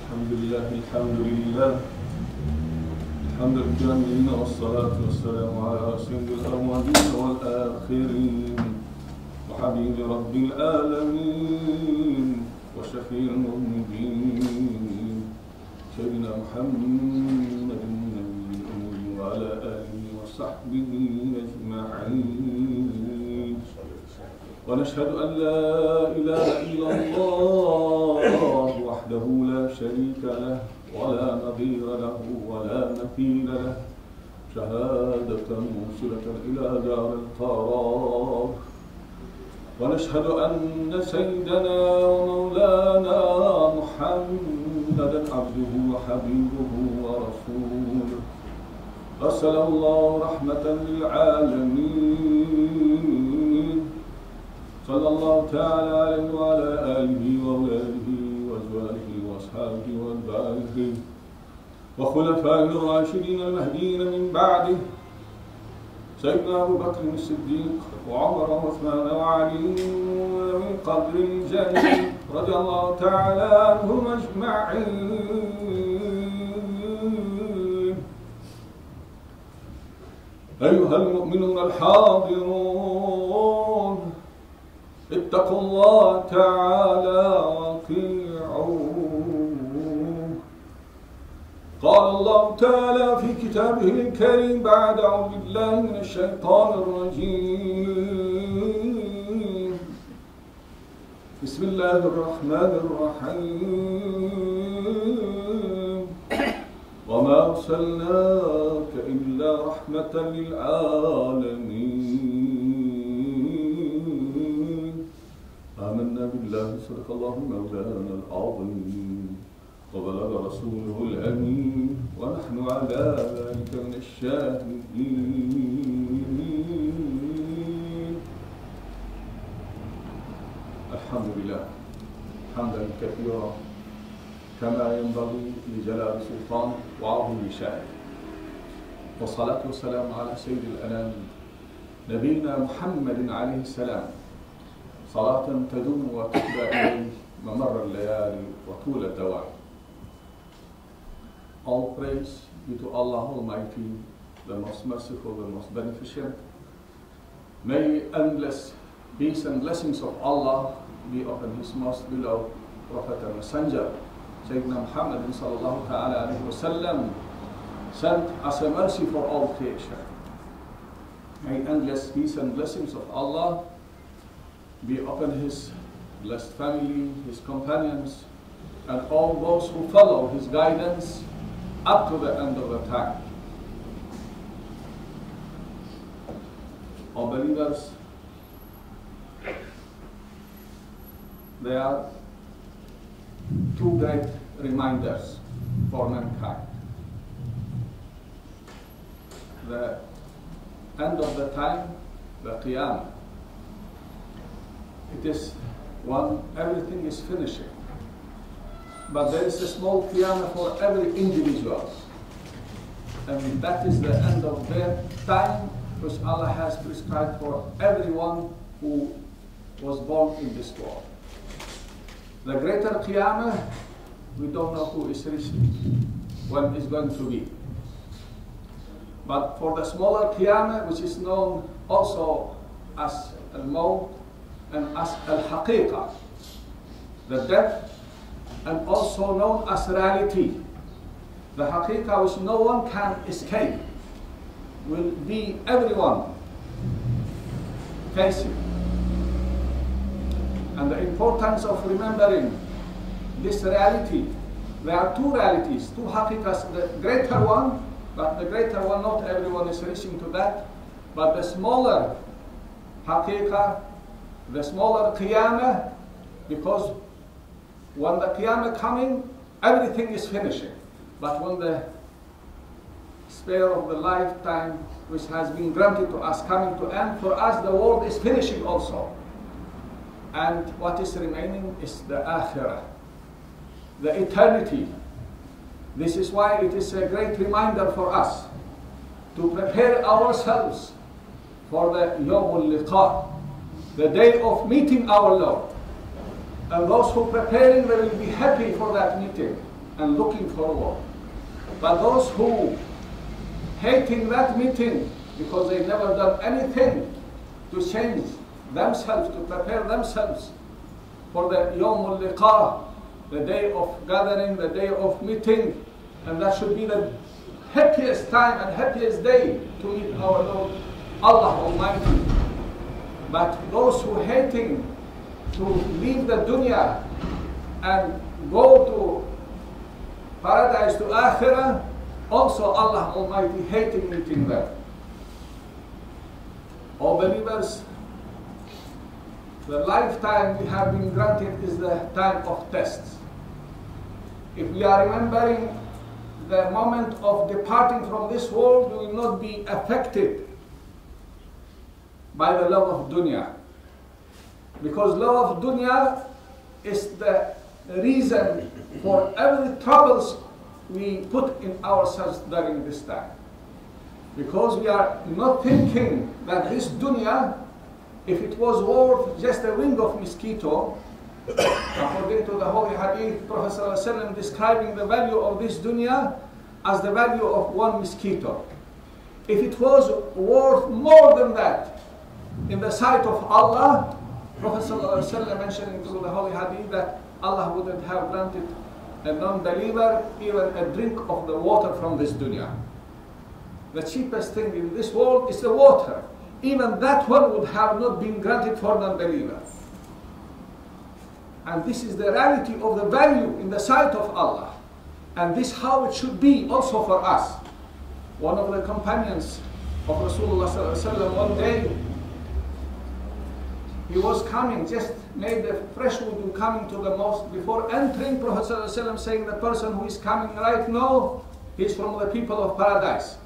الحمد لله الحمد الكاملين والصلاة والسلام على سيد الأولين والآخرين وحبيب رب العالمين وشفيع المذنبين سيدنا محمد النبي الأمي وعلى آله وصحبه أجمعين. ونشهد أن لا إله إلا الله وحده لا شريك له ولا نظير له ولا مثيل له شهادة موصلة إلى دار القرار. ونشهد أن سيدنا ومولانا محمدا عبده وحبيبه ورسوله أرسله الله رحمة للعالمين صلى الله تعالى عليه وعلى آله وأولاده وأزواجه وأصحابه وأتباعه وخلفائه الراشدين المهديين من بعده سيدنا أبو بكر الصديق وعمر وعثمان وعلي من قدر الجليل رضي الله تعالى عنهم أجمعين. أيها المؤمنون الحاضرون اتقوا الله تعالى واطيعوه. قال الله تعالى في كتابه الكريم بعد أعوذ بالله من الشيطان الرجيم بسم الله الرحمن الرحيم وما أرسلناك إلا رحمة للعالمين. آمنا بالله صدق الله مولانا العظيم وبلغ رسوله الأمين ونحن على ذلك من الشاهدين. الحمد لله حمدا كثيرا كما ينبغي لجلال سلطانه وعظيم شأنه، والصلاة والسلام على سيد الأنام نبينا محمد عليه السلام صلاة تدوم وتتبع إليه ممر الليالي وطول الدوام. All praise be to Allah Almighty, the most merciful, the most beneficent. May endless peace and blessings of Allah be upon His most beloved Prophet and Messenger, Sayyidina Muhammad sallallahu ta'ala alayhi wa sallam, sent as a mercy for all creation. May endless peace and blessings of Allah be upon His blessed family, His companions, and all those who follow His guidance up to the end of the time. O believers, there are two great reminders for mankind. The end of the time, the Qiyamah. It is when everything is finishing. But there is a small Qiyamah for every individual. And that is the end of their time which Allah has prescribed for everyone who was born in this world. The greater Qiyamah, we don't know who is reaching, when it's going to be. But for the smaller Qiyamah, which is known also as Al-Maut and as Al-Haqiqah, the death, and also known as reality, the Haqiqah which no one can escape, will be everyone facing. And the importance of remembering this reality, there are two realities, two Haqiqahs, the greater one, but the greater one not everyone is reaching to that, but the smaller Haqiqah, the smaller Qiyamah, because when the Qiyamah coming, everything is finishing. But when the spare of the lifetime which has been granted to us coming to end, for us the world is finishing also. And what is remaining is the Akhirah, the eternity. This is why it is a great reminder for us to prepare ourselves for the Yawmul Liqa, the day of meeting our Lord. And those who are preparing, they will be happy for that meeting. and looking for war. But those who hating that meeting because they never done anything to change themselves, to prepare themselves for the Yawm al-Liqa, the day of gathering, the day of meeting, and that should be the happiest time and happiest day to meet our Lord Allah Almighty. But those who hating to leave the dunya and go to paradise, to akhirah, also Allah Almighty hating meeting them. O believers, the lifetime we have been granted is the time of tests. If we are remembering the moment of departing from this world, we will not be affected by the love of dunya. Because love of dunya is the reason for every troubles we put in ourselves during this time. Because we are not thinking that this dunya, if it was worth just a wing of mosquito, according to the Holy Hadith, Prophet ﷺ describing the value of this dunya as the value of one mosquito. If it was worth more than that in the sight of Allah, Prophet ﷺ mentioning through the Holy Hadith that Allah wouldn't have granted a non-believer even a drink of the water from this dunya. The cheapest thing in this world is the water. Even that one would have not been granted for non-believer. And this is the reality of the value in the sight of Allah. And this how it should be also for us. One of the companions of Rasulullah ﷺ one day, he was coming, just made a fresh wudu coming to the mosque. Before entering, Prophet ﷺ saying the person who is coming right now, he is from the people of paradise.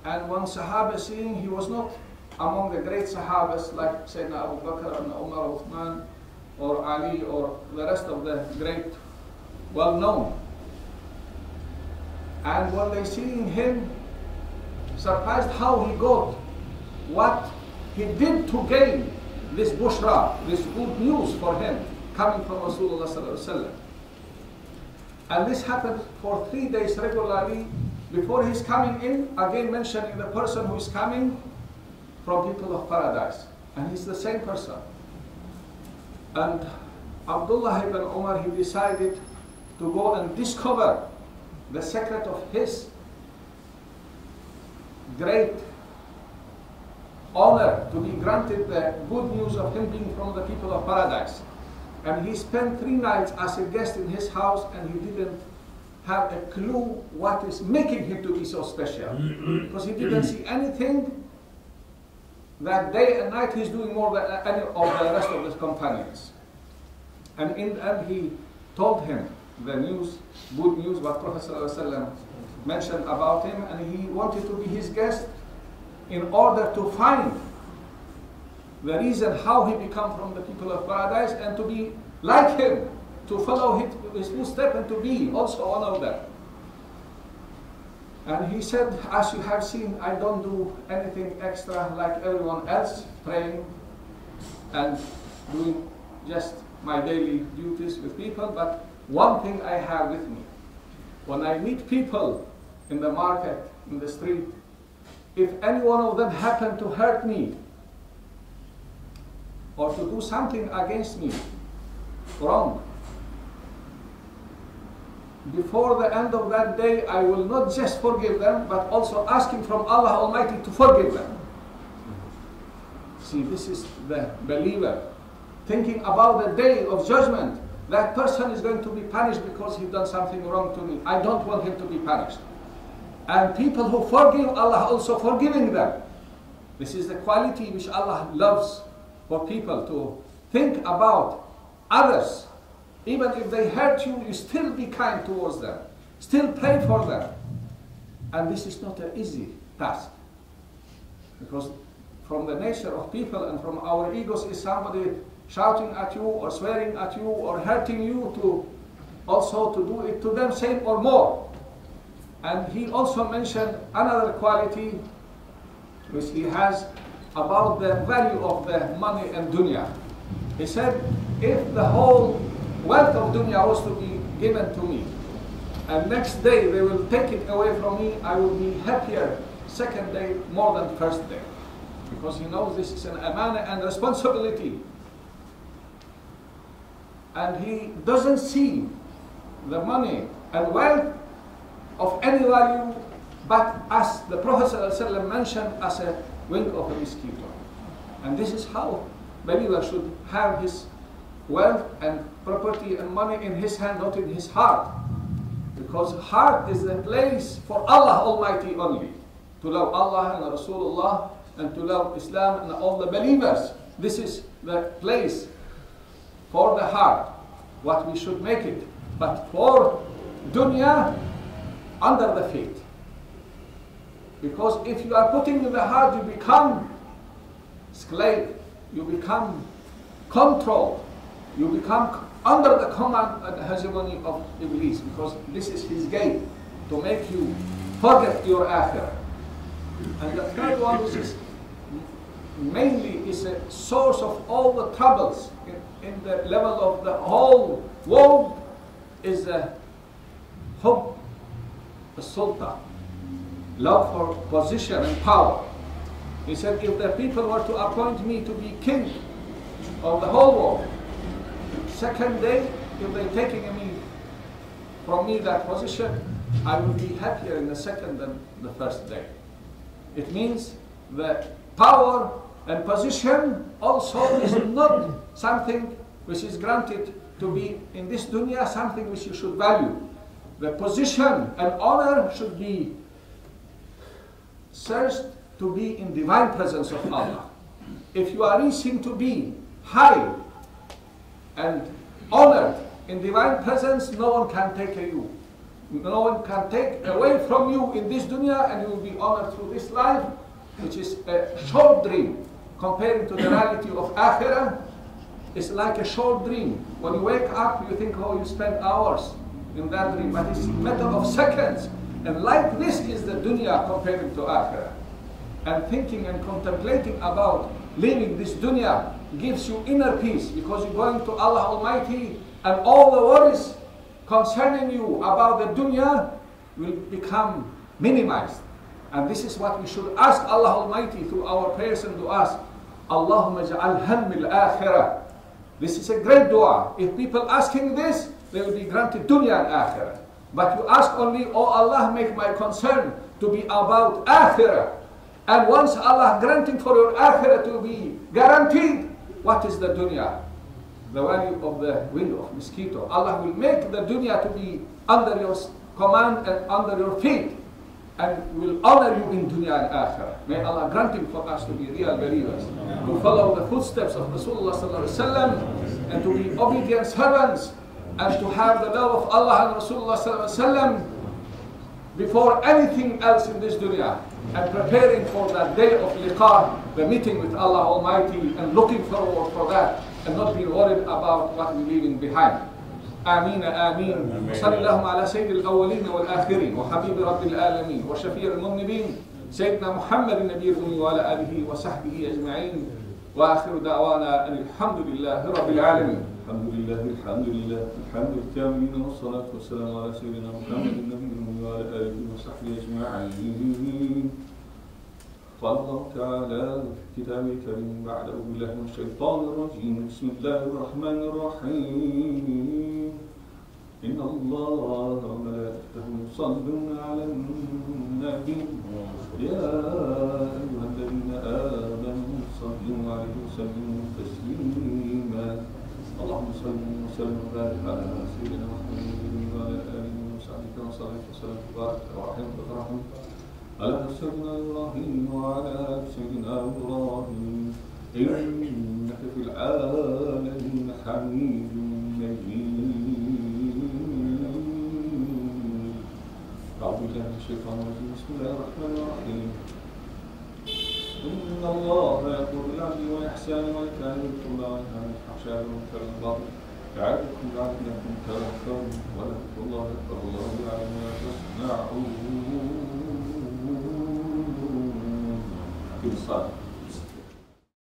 And one Sahaba seeing he was not among the great Sahabas like Sayyidina Abu Bakr and Umar, Uthman, or Ali, or the rest of the great, well-known. And when they seeing him, surprised how he got, what he did to gain this bushra, this good news for him, coming from Rasulullah sallallahu alaihi wasallam. And this happened for 3 days regularly. Before he's coming in, again mentioning the person who is coming from people of paradise. And he's the same person. And Abdullah ibn Umar, he decided to go and discover the secret of his great honor to be granted the good news of him being from the people of paradise. And he spent 3 nights as a guest in his house, and he didn't have a clue what is making him to be so special. Because he didn't see anything that day and night he's doing more than any of the rest of his companions. And in the end he told him the news, good news, what Prophet ﷺ mentioned about him, and he wanted to be his guest in order to find the reason how he become from the people of paradise and to be like him, to follow his footsteps and to be also one of them. And he said, as you have seen, I don't do anything extra like everyone else, praying and doing just my daily duties with people, but one thing I have with me. When I meet people in the market, in the street, if any one of them happen to hurt me or to do something against me wrong, before the end of that day, I will not just forgive them, but also asking from Allah Almighty to forgive them. See, this is the believer thinking about the day of judgment. That person is going to be punished because he done something wrong to me. I don't want him to be punished. And people who forgive, Allah also forgiving them. This is the quality which Allah loves for people, to think about others. Even if they hurt you, you still be kind towards them. Still pray for them. And this is not an easy task. Because from the nature of people and from our egos is somebody shouting at you or swearing at you or hurting you, to also to do it to them same or more. And he also mentioned another quality which he has about the value of the money and dunya. He said, if the whole wealth of dunya was to be given to me, and next day they will take it away from me, I will be happier second day more than first day. Because he knows this is an amana and responsibility. And he doesn't see the money and wealth of any value, but as the Prophet ﷺ mentioned, as a wing of a mosquito. And this is how believer should have his wealth and property and money in his hand, not in his heart. Because heart is the place for Allah Almighty only. To love Allah and Rasulullah and to love Islam and all the believers. This is the place for the heart, what we should make it. But for dunya, under the feet. Because if you are putting in the heart, you become slave, you become controlled, you become under the command and hegemony of Iblis, because this is his game, to make you forget your akhirah. And the third one, which is mainly is a source of all the troubles in the level of the whole world, is a hope, the sultan, love for position and power. He said, if the people were to appoint me to be king of the whole world, second day, if they're taking from me that position, I will be happier in the second than the first day. It means the power and position also is not something which is granted to be in this dunya, something which you should value. The position and honor should be searched to be in divine presence of Allah. If you are reaching to be high and honored in divine presence, no one can take you. No one can take away from you in this dunya, and you will be honored through this life, which is a short dream. Comparing to the reality of akhirah, it's like a short dream. When you wake up, you think, oh, you spent hours in that dream, but it's a matter of seconds. And like this is the dunya comparing to akhirah. And thinking and contemplating about leaving this dunya gives you inner peace, because you're going to Allah Almighty, and all the worries concerning you about the dunya will become minimized. And this is what we should ask Allah Almighty through our prayers and du'as. Allahumma ja'al hammil akhirah. This is a great dua. If people asking this, they will be granted dunya and akhirah. But you ask only, oh Allah, make my concern to be about akhirah. And once Allah granting for your akhirah to be guaranteed, what is the dunya? The value of the wing of mosquito. Allah will make the dunya to be under your command and under your feet, and will honor you in dunya and akhirah. May Allah granting for us to be real believers, to follow the footsteps of Rasulullah sallallahu alaihi wasallam, and to be obedient servants, and to have the love of Allah and Rasulullah sallallahu alaihi wasallam before anything else in this dunya, and preparing for that day of liqa, the meeting with Allah Almighty, and looking forward for that, and not be worried about what we're leaving behind. آمين آمين. وصلى اللهم على سيد الأولين والآخرين وحبيب رب العالمين وشفيع المذنبين سيدنا محمد النبي الأمي وعلى آله وصحبه أجمعين. وآخر دعوانا أن الحمد لله رب العالمين. الحمد لله الحمد لله الحمد الكاملين والصلاة والسلام على سيدنا محمد النبي الأمي وعلى آله وصحبه أجمعين. قال الله تعالى في كتابه الكريم بعد أعوذ بالله من الشيطان الرجيم بسم الله الرحمن الرحيم إن الله وملائكته يصلون على النبي يا أيها الذين آمنوا صلوا عليه وسلموا تسليما اللهم صل وسلم وبارك على سيدنا محمد وعلى آله وصحبه وسلم وبارك ورحمة على سيدنا إبراهيم وعلى آل سيدنا إبراهيم إنك في العالمين حميد مجيد. أعوذ بالله من الشيطان الرجيم بسم الله الرحمن الرحيم إن الله يأمر بالعدل والإحسان وإيتاء ذي القربى وينهى عن الفحشاء والمنكر والبغي يعظكم لعلكم تذكرون وذكروا الله أكبر والله يعلم ما تصنعون.